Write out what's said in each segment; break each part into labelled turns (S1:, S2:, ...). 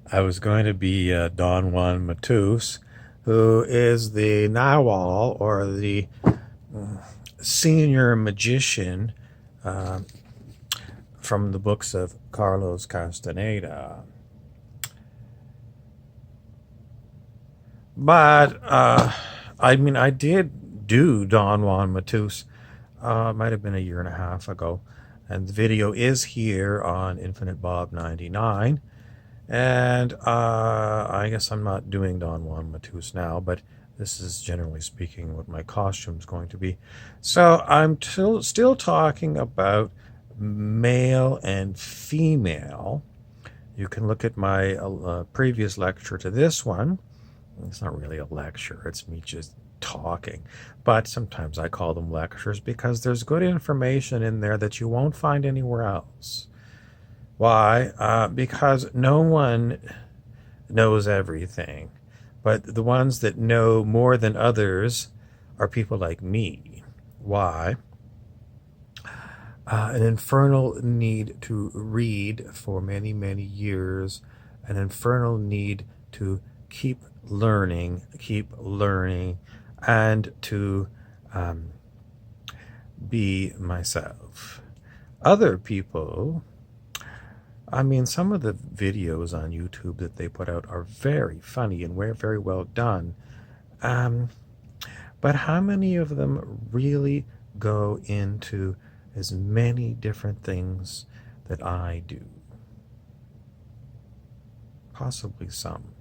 S1: I was going to be Don Juan Matus, who is the narwhal or the senior magician uh, from the books of Carlos Castaneda. But I did do Don Juan Matus. It might have been a year and a half ago, and the video is here on Infinite Bob 99. And I guess I'm not doing Don Juan Matus now, but this is generally speaking what my costume is going to be. So I'm still talking about male and female. You can look at my previous lecture to this one. It's not really a lecture, it's me just talking. But sometimes I call them lectures because there's good information in there that you won't find anywhere else. Why? Because no one knows everything, but the ones that know more than others are people like me. Why? An infernal need to read for many, many years, an infernal need to keep learning, and to be myself. Other people, some of the videos on YouTube that they put out are very funny and very well done. Um, but how many of them really go into as many different things that I do? Possibly some.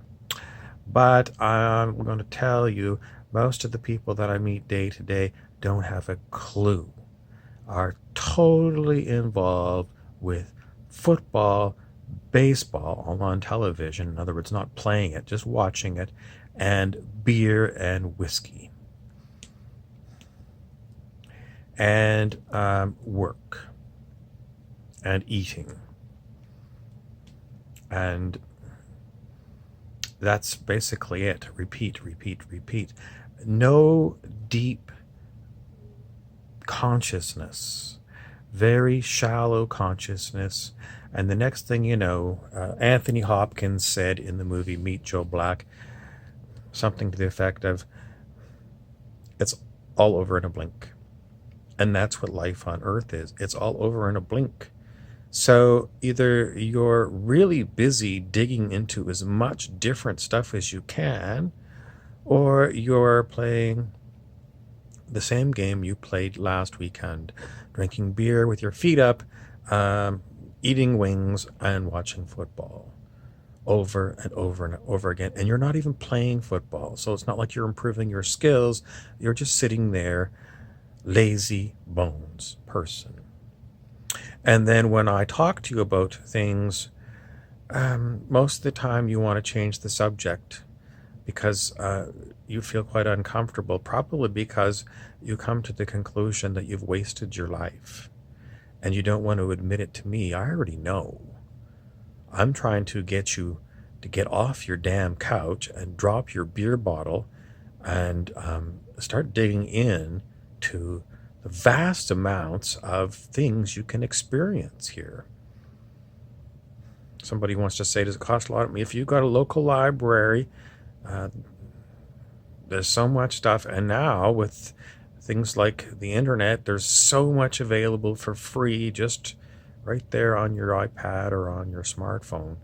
S1: But I'm going to tell you, most of the people that I meet day to day don't have a clue, are totally involved with football, baseball, all on television. In other words, not playing it, just watching it, and beer and whiskey. And work and eating. And that's basically it. Repeat. No deep consciousness, very shallow consciousness. And the next thing you know, Anthony Hopkins said in the movie Meet Joe Black something to the effect of, it's all over in a blink. And that's what life on Earth is. It's all over in a blink. So either you're really busy digging into as much different stuff as you can, or you're playing the same game you played last weekend, drinking beer with your feet up, eating wings, and watching football over and over again. And you're not even playing football, so it's not like you're improving your skills. You're just sitting there, lazy bones person. And then when I talk to you about things, most of the time you want to change the subject because you feel quite uncomfortable, probably because you come to the conclusion that you've wasted your life and you don't want to admit it to me. I already know. I'm trying to get you to get off your damn couch and drop your beer bottle and start digging in to the vast amounts of things you can experience here. Somebody wants to say, does it cost a lot? If you've got a local library, there's so much stuff. And now with things like the internet, there's so much available for free just right there on your iPad or on your smartphone.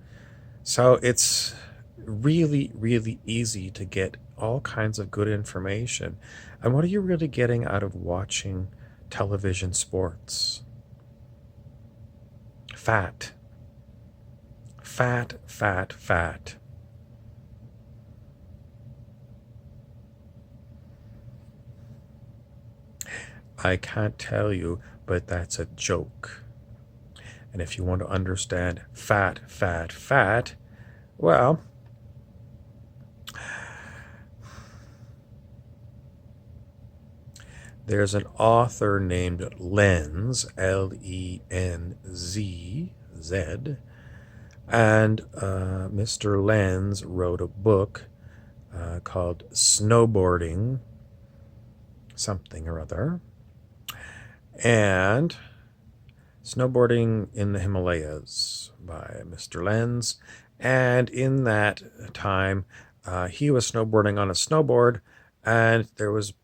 S1: So it's really easy to get all kinds of good information. And what are you really getting out of watching television sports? Fat. I can't tell you, but that's a joke. And if you want to understand fat, well, there's an author named Lenz, Lenz, and Mr. Lenz wrote a book called Snowboarding something or other. And Snowboarding in the Himalayas by Mr. Lenz. And in that time, he was snowboarding on a snowboard, and there was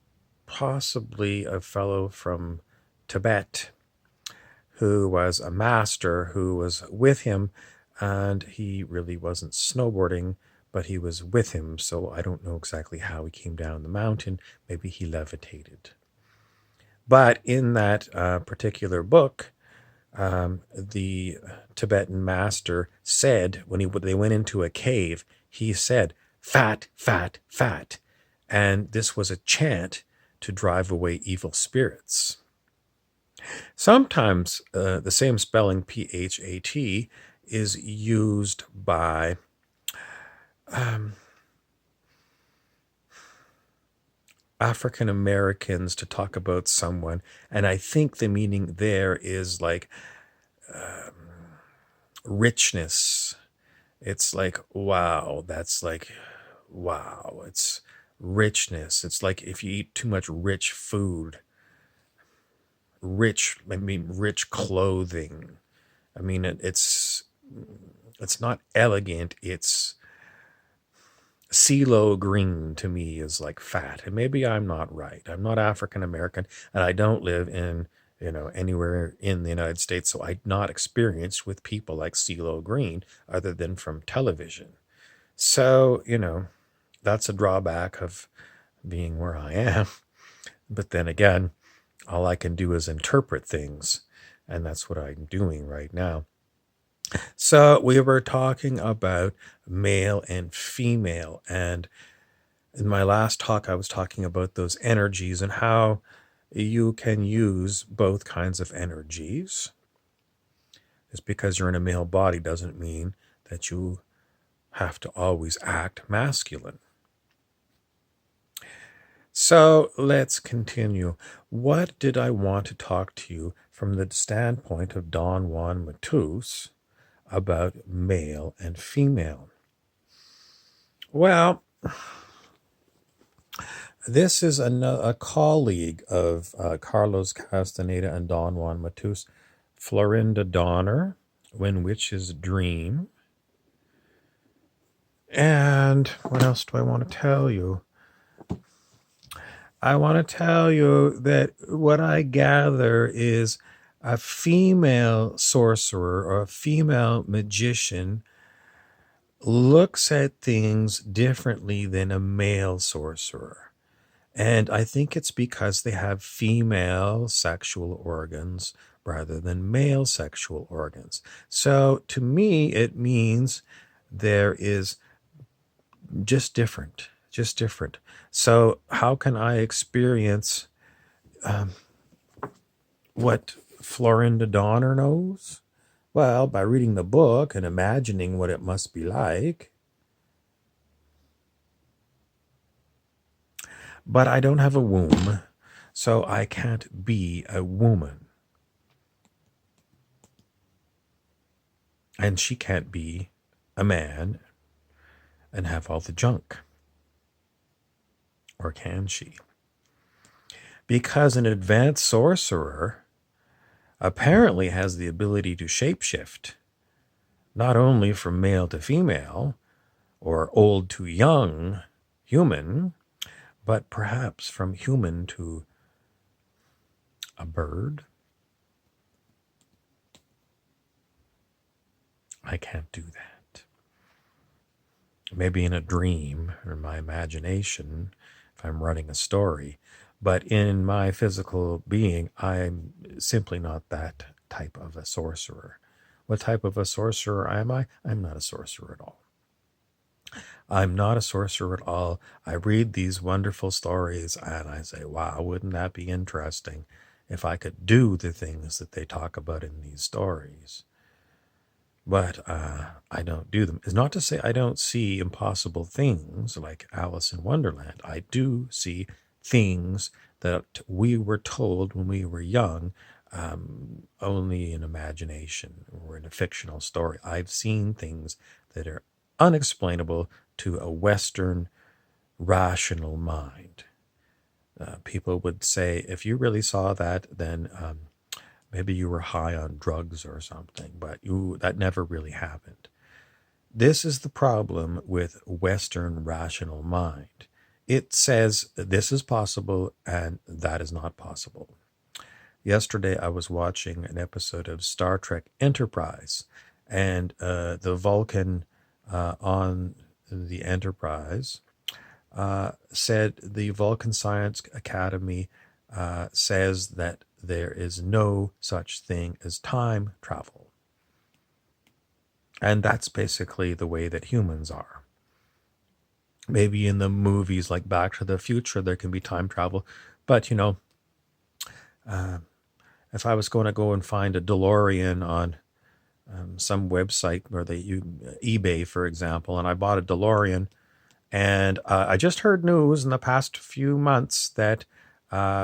S1: possibly a fellow from Tibet who was a master who was with him, and he really wasn't snowboarding, but he was with him. So I don't know exactly how he came down the mountain. Maybe he levitated. But in that particular book, the Tibetan master said when they went into a cave, he said, "Fat, fat, fat," and this was a chant to drive away evil spirits. Sometimes the same spelling, P-H-A-T, is used by African Americans to talk about someone, and I think the meaning there is like richness. It's like, wow, that's like, wow, it's richness. It's like if you eat too much rich food, rich clothing. I mean, it's not elegant. It's CeeLo Green to me is like fat, and maybe I'm not right. I'm not African American, and I don't live in anywhere in the United States, so I'm not experienced with people like CeeLo Green other than from television. So that's a drawback of being where I am. But then again, all I can do is interpret things, and that's what I'm doing right now. So we were talking about male and female, and in my last talk, I was talking about those energies and how you can use both kinds of energies. Just because you're in a male body doesn't mean that you have to always act masculine. So let's continue. What did I want to talk to you from the standpoint of Don Juan Matus about male and female? Well, this is a colleague of Carlos Castaneda and Don Juan Matus, Florinda Donner, When Witches Dream. And what else do I want to tell you? I want to tell you that what I gather is a female sorcerer or a female magician looks at things differently than a male sorcerer. And I think it's because they have female sexual organs rather than male sexual organs. So to me, it means there is just different. So how can I experience what Florinda Donner knows? Well, by reading the book and imagining what it must be like. But I don't have a womb, so I can't be a woman. And she can't be a man and have all the junk. Or can she? Because an advanced sorcerer apparently has the ability to shapeshift, not only from male to female, or old to young human, but perhaps from human to a bird. I can't do that. Maybe in a dream or my imagination, if I'm running a story, but in my physical being, I'm simply not that type of a sorcerer. What type of a sorcerer am I? I'm not a sorcerer at all. I'm not a sorcerer at all. I read these wonderful stories and I say, wow, wouldn't that be interesting if I could do the things that they talk about in these stories? But I don't do them. It's not to say I don't see impossible things like Alice in Wonderland. I do see things that we were told when we were young, only in imagination or in a fictional story. I've seen things that are unexplainable to a Western rational mind. People would say, if you really saw that, then Maybe you were high on drugs or something, but that never really happened. This is the problem with Western rational mind. It says this is possible and that is not possible. Yesterday, I was watching an episode of Star Trek Enterprise, and the Vulcan on the Enterprise said the Vulcan Science Academy says that there is no such thing as time travel. And that's basically the way that humans are. Maybe in the movies like Back to the Future, there can be time travel. But, if I was going to go and find a DeLorean on some website where eBay, for example, and I bought a DeLorean, and I just heard news in the past few months that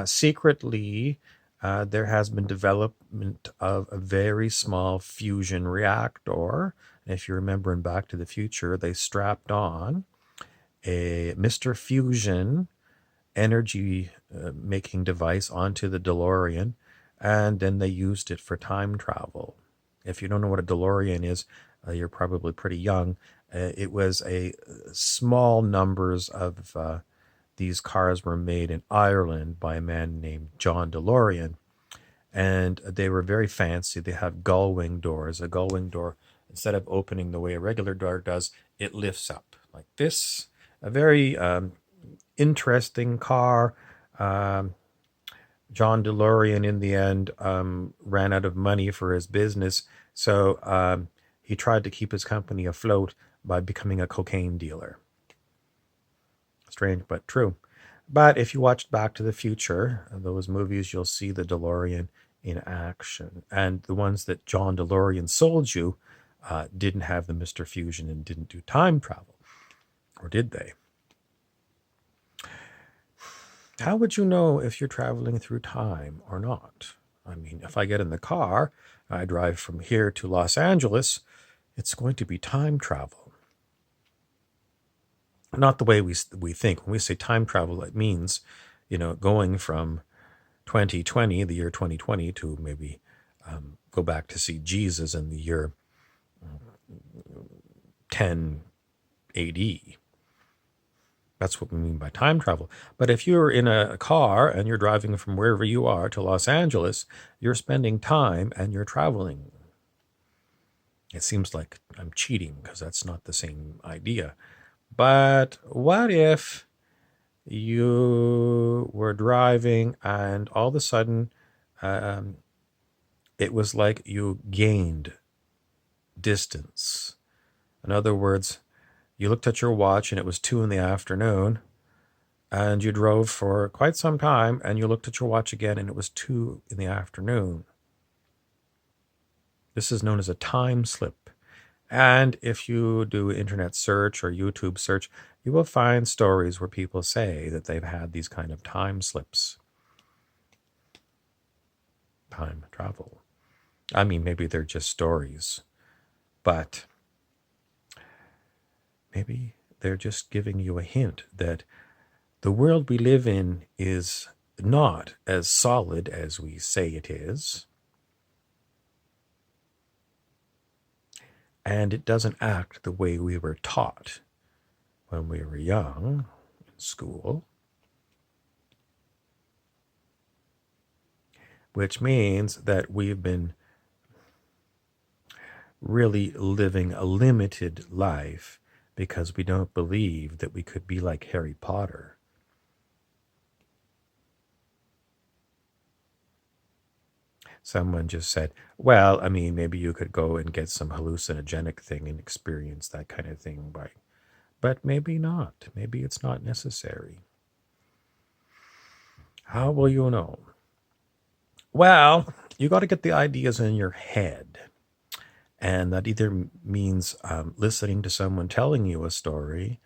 S1: secretly there has been development of a very small fusion reactor. And if you remember in Back to the Future, they strapped on a Mr. Fusion energy making device onto the DeLorean, and then they used it for time travel. If you don't know what a DeLorean is, you're probably pretty young. It was a small numbers of these cars were made in Ireland by a man named John DeLorean, and they were very fancy. They have gull wing doors. A gull wing door, instead of opening the way a regular door does, it lifts up like this. A very interesting car. John DeLorean, in the end, ran out of money for his business, so he tried to keep his company afloat by becoming a cocaine dealer. Strange, but true. But if you watched Back to the Future, those movies, you'll see the DeLorean in action. And the ones that John DeLorean sold you didn't have the Mr. Fusion and didn't do time travel. Or did they? How would you know if you're traveling through time or not? I mean, if I get in the car, I drive from here to Los Angeles, it's going to be time travel. Not the way we think. When we say time travel, it means, going from 2020, the year 2020, to maybe go back to see Jesus in the year 10 AD. That's what we mean by time travel. But if you're in a car and you're driving from wherever you are to Los Angeles, you're spending time and you're traveling. It seems like I'm cheating because that's not the same idea. But what if you were driving and all of a sudden it was like you gained distance? In other words, you looked at your watch and it was 2 p.m, and you drove for quite some time and you looked at your watch again and it was 2 p.m. This is known as a time slip. And if you do internet search or YouTube search, you will find stories where people say that they've had these kind of time slips. Time travel. I mean, maybe they're just stories, but maybe they're just giving you a hint that the world we live in is not as solid as we say it is. And it doesn't act the way we were taught when we were young in school. Which means that we've been really living a limited life because we don't believe that we could be like Harry Potter. Someone just said, well, I mean, maybe you could go and get some hallucinogenic thing and experience that kind of thing, but maybe not. Maybe it's not necessary. How will you know? Well, you got to get the ideas in your head. And that either means listening to someone telling you a story,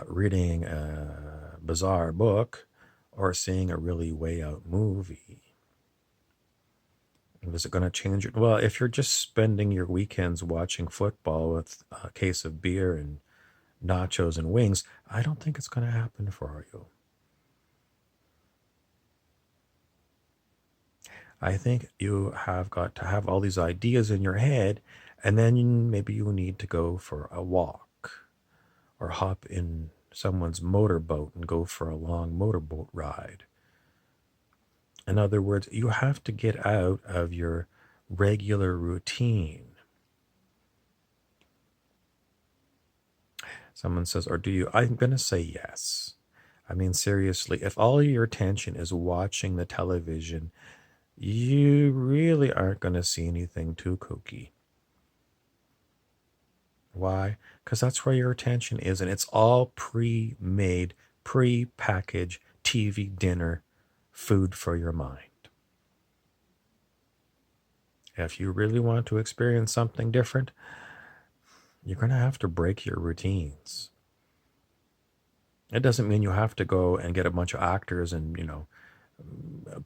S1: reading a bizarre book, or seeing a really way out movie. Is it going to change it? Well, if you're just spending your weekends watching football with a case of beer and nachos and wings, I don't think it's going to happen for you. I think you have got to have all these ideas in your head, and then maybe you need to go for a walk or hop in someone's motorboat and go for a long motorboat ride. In other words, you have to get out of your regular routine. Someone says, or do you? I'm going to say yes. I mean, seriously, if all your attention is watching the television, you really aren't going to see anything too kooky. Why? Because that's where your attention is, and it's all pre-made, pre-packaged TV dinner food for your mind. If you really want to experience something different, you're going to have to break your routines. It doesn't mean you have to go and get a bunch of actors and,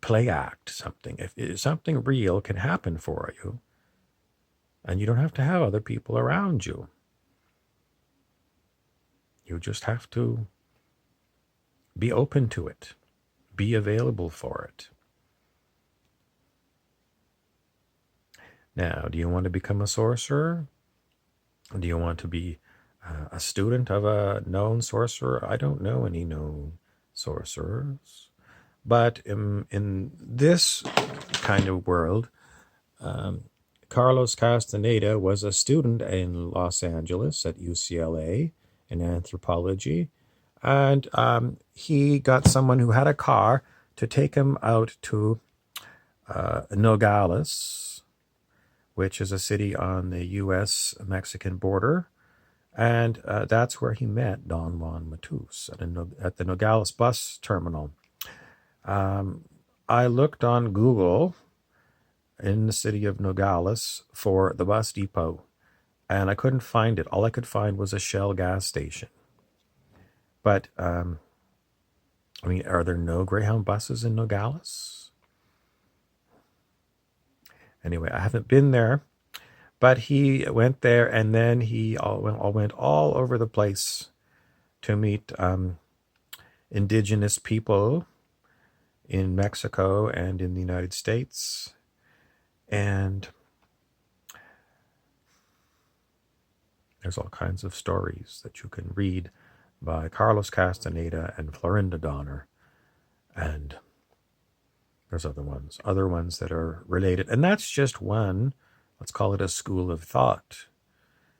S1: play act something. If something real can happen for you, and you don't have to have other people around you. You just have to be open to it, be available for it. Now, do you want to become a sorcerer? Do you want to be a student of a known sorcerer? I don't know any known sorcerers. But in this kind of world, Carlos Castaneda was a student in Los Angeles at UCLA in anthropology. And he got someone who had a car to take him out to Nogales, which is a city on the U.S.-Mexican border. And that's where he met Don Juan Matus at the Nogales bus terminal. I looked on Google in the city of Nogales for the bus depot, and I couldn't find it. All I could find was a Shell gas station. But, are there no Greyhound buses in Nogales? Anyway, I haven't been there, but he went there, and then he went all over the place to meet indigenous people in Mexico and in the United States. And there's all kinds of stories that you can read by Carlos Castaneda and Florinda Donner. And there's other ones that are related. And that's just one, let's call it a school of thought.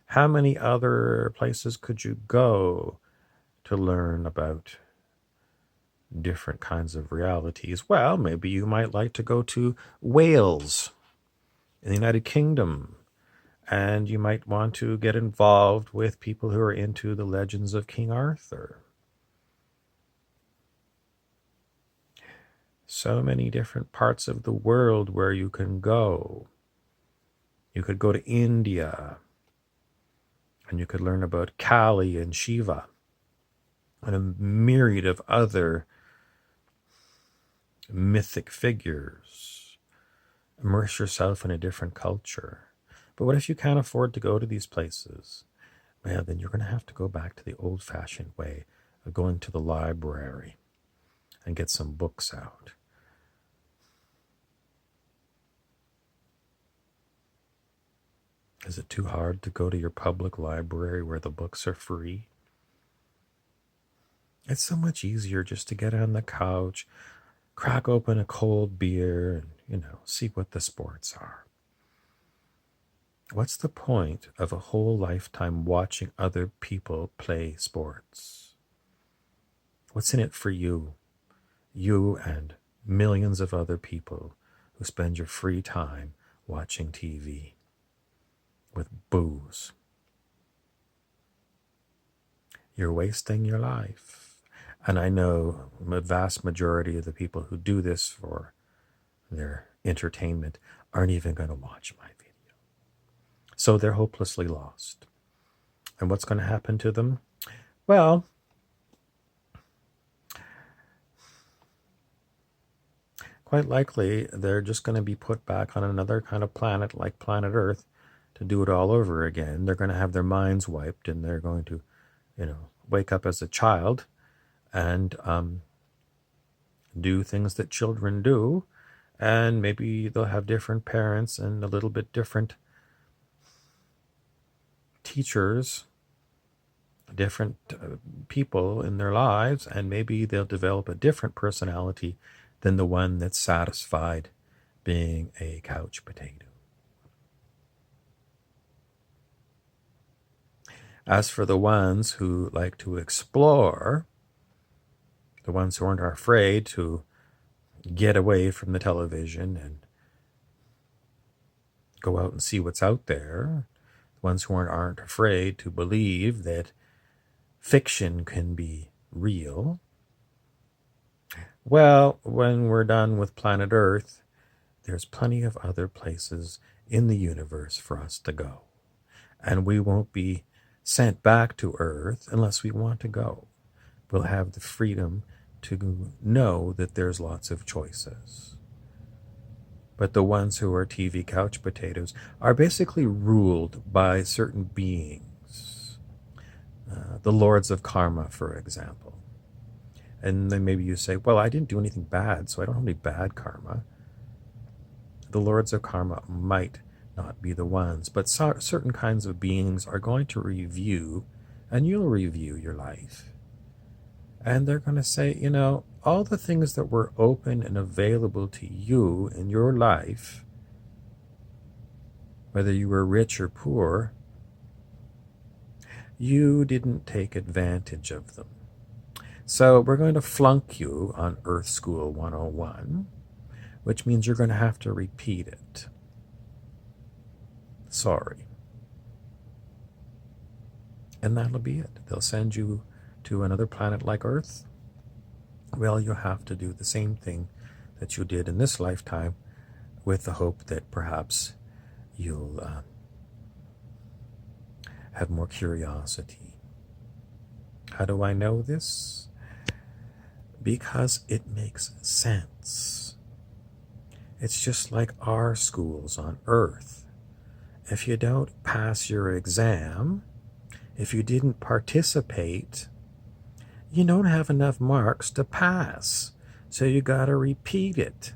S1: How many other places could you go to learn about different kinds of realities? Well, maybe you might like to go to Wales in the United Kingdom, and you might want to get involved with people who are into the legends of King Arthur. So many different parts of the world where you can go. You could go to India, and you could learn about Kali and Shiva, and a myriad of other mythic figures. Immerse yourself in a different culture. But what if you can't afford to go to these places? Well, then you're going to have to go back to the old-fashioned way of going to the library and get some books out. Is it too hard to go to your public library where the books are free? It's so much easier just to get on the couch, crack open a cold beer, and, see what the sports are. What's the point of a whole lifetime watching other people play sports? What's in it for you? You and millions of other people who spend your free time watching TV with booze. You're wasting your life. And I know the vast majority of the people who do this for their entertainment aren't even going to watch my video. So they're hopelessly lost. And what's going to happen to them? Well, quite likely they're just going to be put back on another kind of planet like planet Earth to do it all over again. They're going to have their minds wiped, and they're going to, wake up as a child and do things that children do. And maybe they'll have different parents and a little bit different teachers, different people in their lives, and maybe they'll develop a different personality than the one that's satisfied being a couch potato. As for the ones who like to explore, the ones who aren't afraid to get away from the television and go out and see what's out there, the ones who aren't afraid to believe that fiction can be real, well, when we're done with planet Earth, there's plenty of other places in the universe for us to go. And we won't be sent back to Earth unless we want to go. We'll have the freedom to know that there's lots of choices. But the ones who are TV couch potatoes are basically ruled by certain beings. The lords of karma, for example. And then maybe you say, well, I didn't do anything bad, so I don't have any bad karma. The lords of karma might not be the ones, but certain kinds of beings are going to review, and you'll review your life. And they're going to say, you know, all the things that were open and available to you in your life, whether you were rich or poor, you didn't take advantage of them. So we're going to flunk you on Earth School 101, which means you're going to have to repeat it. Sorry. And that'll be it. They'll send you to another planet like Earth. Well, you'll have to do the same thing that you did in this lifetime, with the hope that perhaps you'll have more curiosity. How do I know this? Because it makes sense. It's just like our schools on Earth. If you don't pass your exam, if you didn't participate, you don't have enough marks to pass. So you got to repeat it.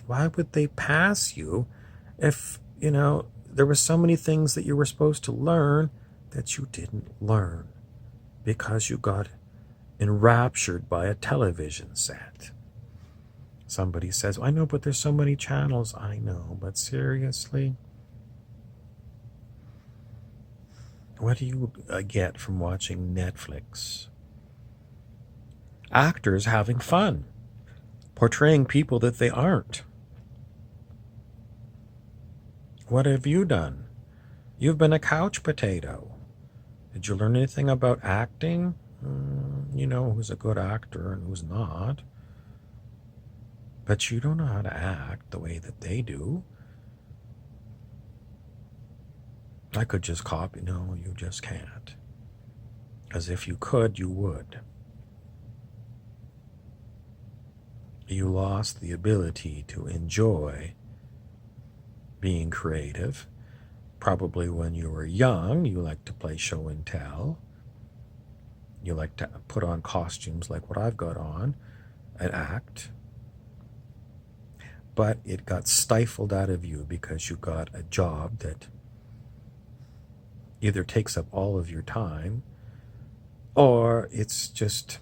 S1: Why would they pass you if, you know, there were so many things that you were supposed to learn that you didn't learn because you got enraptured by a television set? Somebody says, I know, but there's so many channels. I know, but seriously? What do you get from watching Netflix? Actors having fun, portraying people that they aren't. What have you done? You've been a couch potato. Did you learn anything about acting? You know who's a good actor and who's not. But you don't know how to act the way that they do. I could just copy. No, you just can't. As if you could, you would. You lost the ability to enjoy being creative. Probably when you were young, you liked to play show and tell. You like to put on costumes like what I've got on and act. But it got stifled out of you because you got a job that either takes up all of your time, or it's just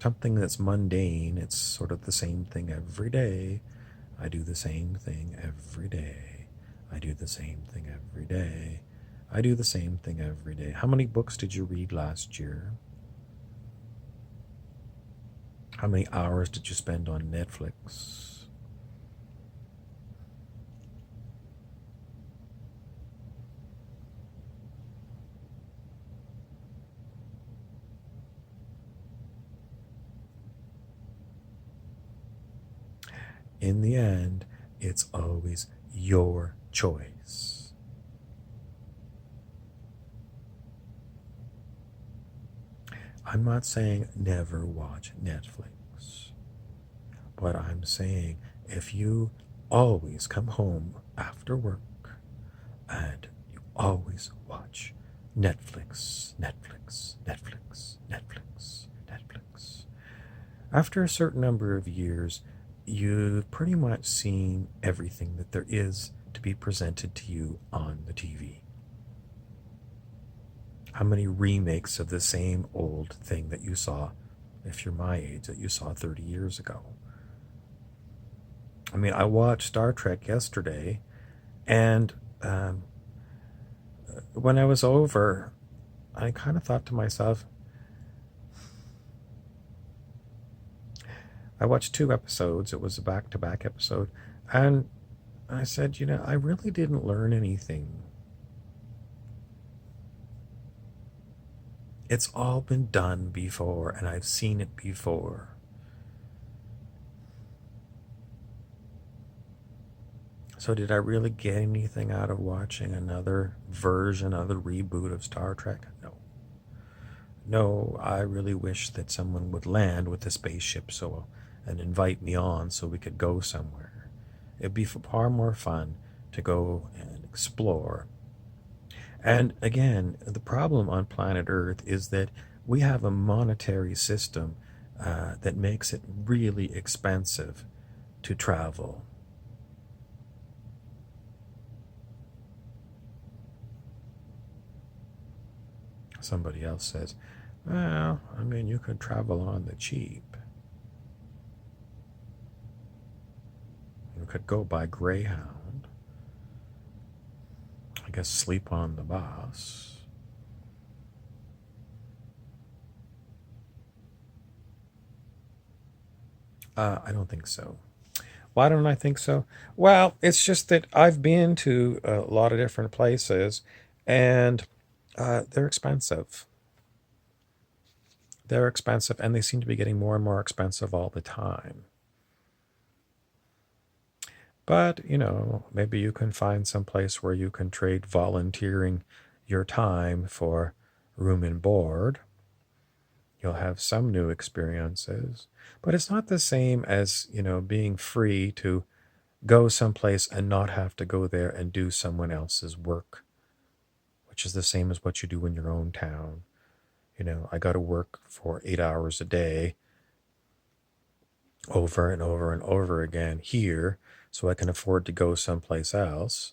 S1: something that's mundane. It's sort of the same thing every day. I do the same thing every day. I do the same thing every day. I do the same thing every day. How many books did you read last year? How many hours did you spend on Netflix? In the end, it's always your choice. I'm not saying never watch Netflix, but I'm saying if you always come home after work and you always watch Netflix, Netflix, Netflix, Netflix, Netflix, After a certain number of years, you've pretty much seen everything that there is to be presented to you on the TV. How many remakes of the same old thing that you saw, if you're my age, that you saw 30 years ago? I mean, I watched Star Trek yesterday, and um, when I was over, I kind of thought to myself, I watched two episodes, it was a back to back episode, and I said, I really didn't learn anything. It's all been done before, and I've seen it before. So, did I really get anything out of watching another version, another reboot of Star Trek? No. No, I really wish that someone would land with a spaceship and invite me on so we could go somewhere. It'd be far more fun to go and explore. And again, the problem on planet Earth is that we have a monetary system that makes it really expensive to travel. Somebody else says, well, I mean, you could travel on the cheap. You could go by Greyhound. I guess sleep on the bus. I don't think so. Why don't I think so? Well, it's just that I've been to a lot of different places, and they're expensive. They're expensive, and they seem to be getting more and more expensive all the time. But, maybe you can find some place where you can trade volunteering your time for room and board. You'll have some new experiences, but it's not the same as, being free to go someplace and not have to go there and do someone else's work, which is the same as what you do in your own town. I got to work for 8 hours a day over and over and over again here so I can afford to go someplace else.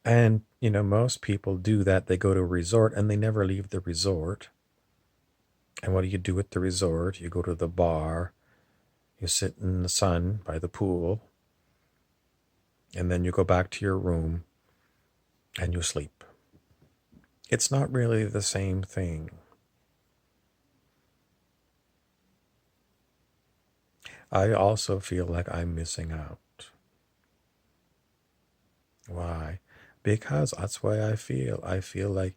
S1: And, most people do that. They go to a resort and they never leave the resort. And what do you do at the resort? You go to the bar, you sit in the sun by the pool, and then you go back to your room and you sleep. It's not really the same thing. I also feel like I'm missing out. Why? Because that's why I feel. I feel like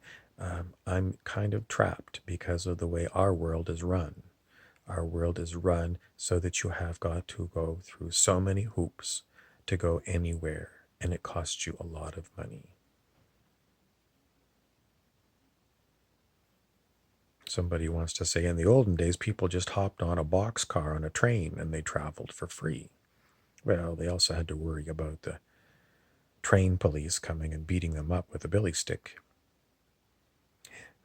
S1: I'm kind of trapped because of the way our world is run. Our world is run so that you have got to go through so many hoops to go anywhere, and it costs you a lot of money. Somebody wants to say in the olden days, people just hopped on a boxcar on a train and they traveled for free. Well, they also had to worry about the train police coming and beating them up with a billy stick.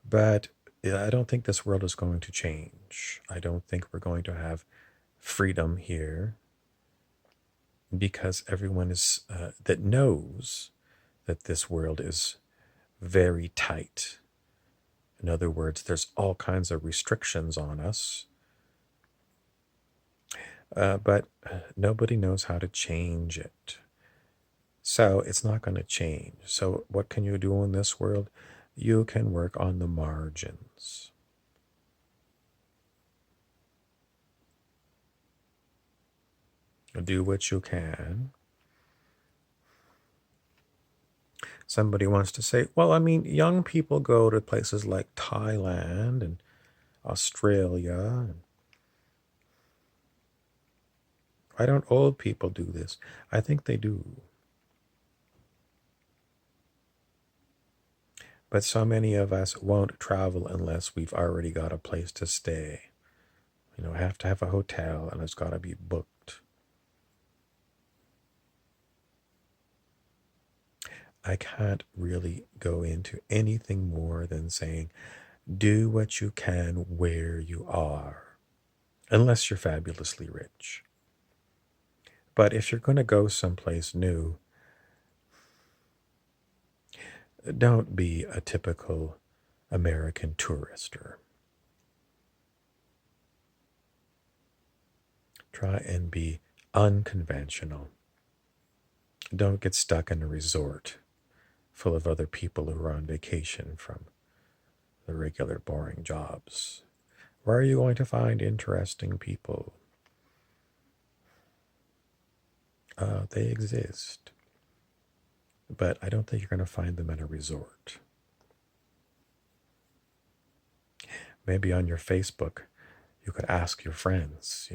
S1: But I don't think this world is going to change. I don't think we're going to have freedom here because everyone is that knows that this world is very tight. In other words, there's all kinds of restrictions on us, but nobody knows how to change it. So it's not going to change. So what can you do in this world? You can work on the margins. Do what you can. Somebody wants to say, well, I mean, young people go to places like Thailand and Australia. And why don't old people do this? I think they do. But so many of us won't travel unless we've already got a place to stay. Have to have a hotel and it's got to be booked. I can't really go into anything more than saying, do what you can where you are. unless you're fabulously rich. But if you're going to go someplace new, don't be a typical American tourister. Try and be unconventional. Don't get stuck in a resort full of other people who are on vacation from the regular boring jobs. Where are you going to find interesting people? They exist, but I don't think you're going to find them at a resort. Maybe on your Facebook, you could ask your friends,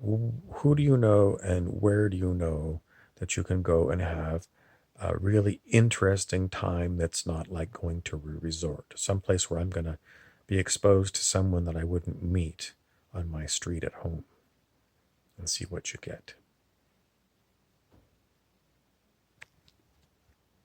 S1: who do you know and where do you know that you can go and have a really interesting time that's not like going to a resort, someplace where I'm going to be exposed to someone that I wouldn't meet on my street at home, and see what you get.